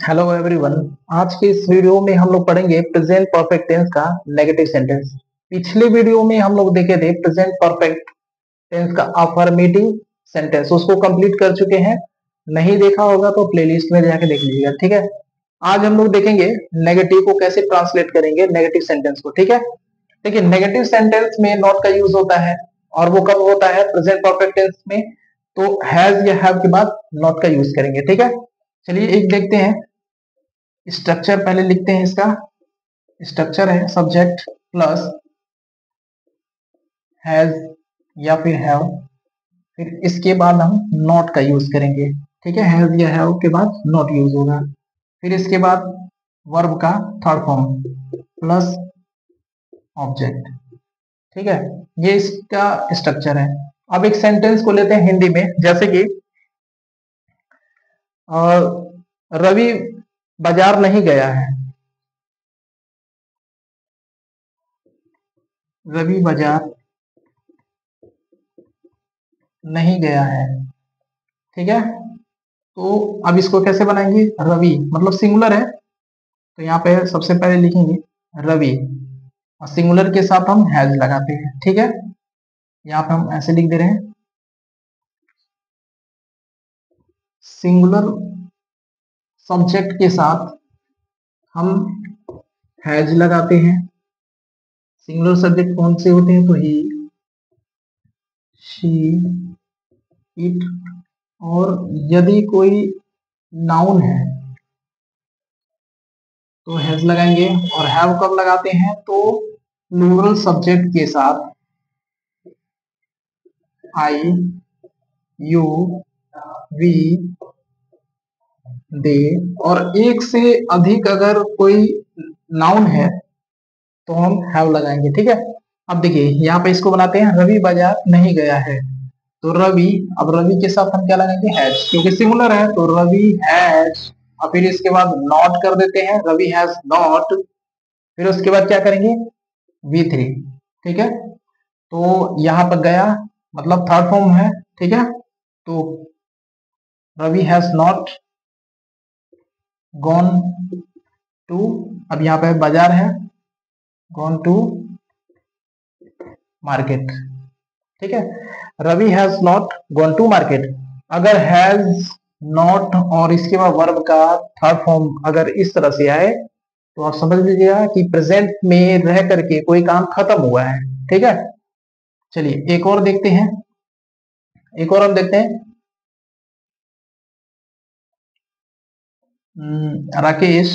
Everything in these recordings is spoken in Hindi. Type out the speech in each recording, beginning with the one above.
Hello everyone. आज के इस वीडियो में हम लोग पढ़ेंगे प्रेजेंट परफेक्ट टेंस का नेगेटिव सेंटेंस। पिछले वीडियो में हम लोग देखे थे प्रेजेंट परफेक्ट टेंस का अफर्मेटिव सेंटेंस, उसको कंप्लीट कर चुके हैं। नहीं देखा होगा तो प्लेलिस्ट में जाके देख लीजिएगा, ठीक है। आज हम लोग देखेंगे नेगेटिव को कैसे ट्रांसलेट करेंगे, नेगेटिव सेंटेंस को, ठीक है। देखिए, नेगेटिव सेंटेंस में नॉट का यूज होता है और वो कब होता है? प्रेजेंट परफेक्ट टेंस में। तो हैज या हैव के बाद नॉट का यूज करेंगे, ठीक है। चलिए एक देखते हैं स्ट्रक्चर, पहले लिखते हैं। इसका स्ट्रक्चर है सब्जेक्ट प्लस हैज या फिर हैव, फिर इसके बाद हम नॉट का यूज करेंगे, ठीक है। हैज या हैव के बाद नॉट यूज होगा। फिर इसके बाद वर्ब का थर्ड फॉर्म प्लस ऑब्जेक्ट, ठीक है। ये इसका स्ट्रक्चर है। अब एक सेंटेंस को लेते हैं हिंदी में, जैसे कि रवि बाजार नहीं गया है। रवि बाजार नहीं गया है, ठीक है। तो अब इसको कैसे बनाएंगे? रवि मतलब सिंगुलर है, तो यहाँ पे सबसे पहले लिखेंगे रवि और सिंगुलर के साथ हम हैज लगाते हैं, ठीक है। यहाँ पे हम ऐसे लिख दे रहे हैं, सिंगुलर सब्जेक्ट के साथ हम हैज लगाते हैं। सिंगुलर सब्जेक्ट कौन से होते हैं? तो ही, शी, इट, और यदि कोई नाउन है तो हैज लगाएंगे। और हैव कब लगाते हैं? तो प्लूरल सब्जेक्ट के साथ आई, यू, वी, दे, और एक से अधिक अगर कोई नाउन है तो हम हैव लगाएंगे, ठीक है। अब देखिए यहाँ पे इसको बनाते हैं, रवि बाजार नहीं गया है। तो रवि, अब रवि के साथ हम क्या लगाएंगे? हैज, क्योंकि सिंगुलर है। तो रवि हैज, और फिर इसके बाद नॉट कर देते हैं, रवि हैज नॉट। फिर उसके बाद क्या करेंगे? V3, ठीक है। तो यहाँ पर गया मतलब थर्ड फॉर्म है, ठीक है। तो Ravi has not gone to, अब यहाँ पे बाजार है, गॉन टू मार्केट, ठीक है। Ravi has not gone to market. अगर हैज, नॉट और इसके बाद वर्ब का थर्ड फॉर्म अगर इस तरह से आए तो आप समझ लीजिएगा कि प्रेजेंट में रह करके कोई काम खत्म हुआ है, ठीक है। चलिए एक और देखते हैं, एक और हम देखते हैं। राकेश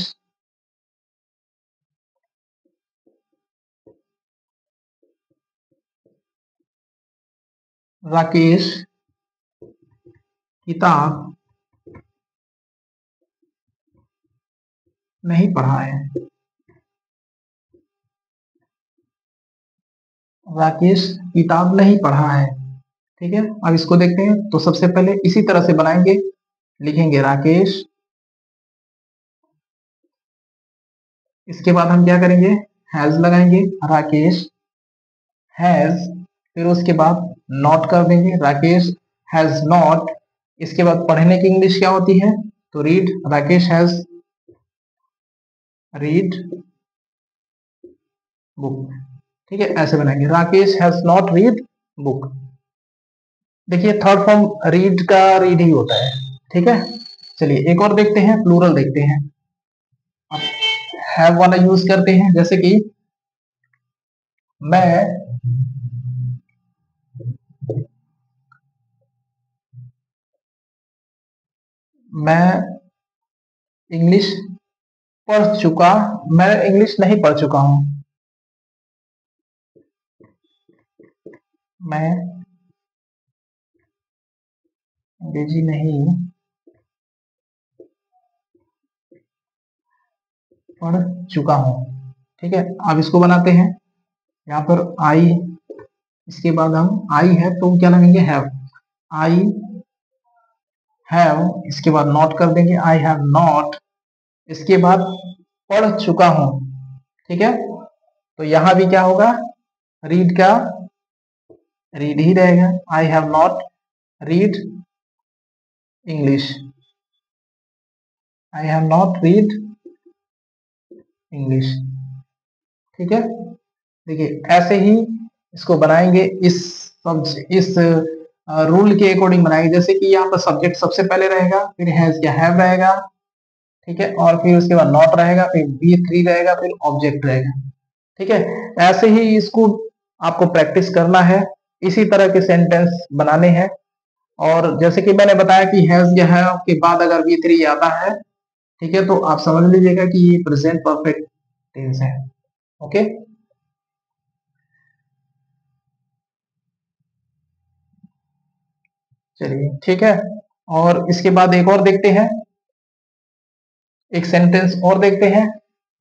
राकेश किताब नहीं पढ़ा है। राकेश किताब नहीं पढ़ा है, ठीक है। अब इसको देखते हैं। तो सबसे पहले इसी तरह से बनाएंगे, लिखेंगे राकेश, इसके बाद हम क्या करेंगे? हैज लगाएंगे, राकेश हैज, फिर उसके बाद नॉट कर देंगे, राकेश हैज नॉट। इसके बाद पढ़ने की इंग्लिश क्या होती है? तो read, Rakesh has read book, ठीक है। ऐसे बनाएंगे, Rakesh has not read book. देखिए थर्ड फॉर्म रीड का रीड ही होता है, ठीक है। चलिए एक और देखते हैं, प्लूरल देखते हैं। अब हैव वाला यूज करते हैं, जैसे कि मैं मैं इंग्लिश पढ़ चुका, मैं इंग्लिश नहीं पढ़ चुका हूं। मैं अंग्रेजी नहीं पढ़ चुका हूं, ठीक है। अब इसको बनाते हैं, यहाँ पर आई, इसके बाद हम आई है तो क्या लगेंगे? हैव, आई हैव, इसके बाद नॉट कर देंगे, आई हैव नॉट। इसके बाद पढ़ चुका हूं, ठीक है। तो यहां भी क्या होगा? रीड का रीड ही रहेगा, I have not read English, I have not read English. ठीक है, देखिए ऐसे ही इसको बनाएंगे, इस रूल के अकॉर्डिंग बनाएंगे। जैसे कि यहाँ पर सब्जेक्ट सबसे पहले रहेगा, फिर हैज या हैव रहेगा, ठीक है, और फिर उसके बाद नॉट रहेगा, फिर बी थ्री रहेगा, फिर ऑब्जेक्ट रहेगा। ठीक है, ऐसे ही इसको आपको प्रैक्टिस करना है, इसी तरह के सेंटेंस बनाने हैं। और जैसे कि मैंने बताया कि हैज या हैव के बाद अगर बी थ्री आता है, ठीक है, तो आप समझ लीजिएगा कि ये प्रेजेंट परफेक्ट टेंस है। ओके, चलिए ठीक है। और इसके बाद एक और देखते हैं, एक सेंटेंस और देखते हैं,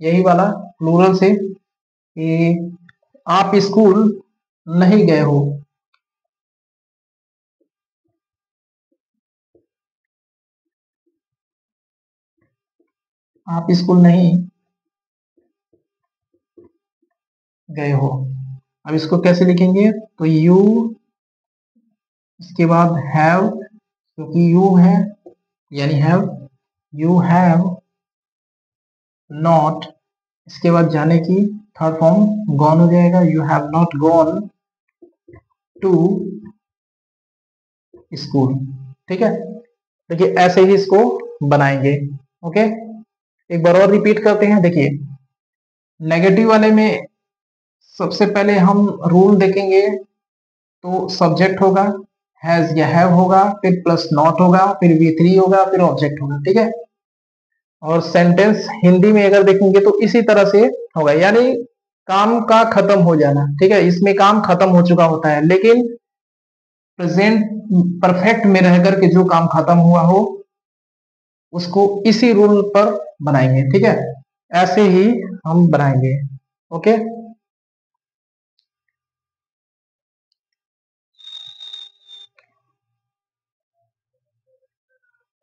यही वाला प्लूरल से, कि आप स्कूल नहीं गए हो। आप स्कूल नहीं गए हो। अब इसको कैसे लिखेंगे, तो यू, इसके बाद हैव, क्योंकि यू है यानी हैव, यू हैव नॉट, इसके बाद जाने की थर्ड फॉर्म गॉन हो जाएगा, you have not gone to school. ठीक है, देखिए ऐसे ही इसको बनाएंगे। ओके, एक बार और रिपीट करते हैं। देखिए नेगेटिव वाले में सबसे पहले हम रूल देखेंगे, तो सब्जेक्ट होगा, हैज या हैव होगा, फिर प्लस नॉट होगा, फिर वी थ्री होगा, फिर ऑब्जेक्ट होगा। ठीक है, और सेंटेंस हिंदी में अगर देखेंगे तो इसी तरह से होगा, यानी काम का खत्म हो जाना। ठीक है, इसमें काम खत्म हो चुका होता है, लेकिन प्रेजेंट परफेक्ट में रह करके जो काम खत्म हुआ हो उसको इसी रूल पर बनाएंगे। ठीक है, ऐसे ही हम बनाएंगे। ओके।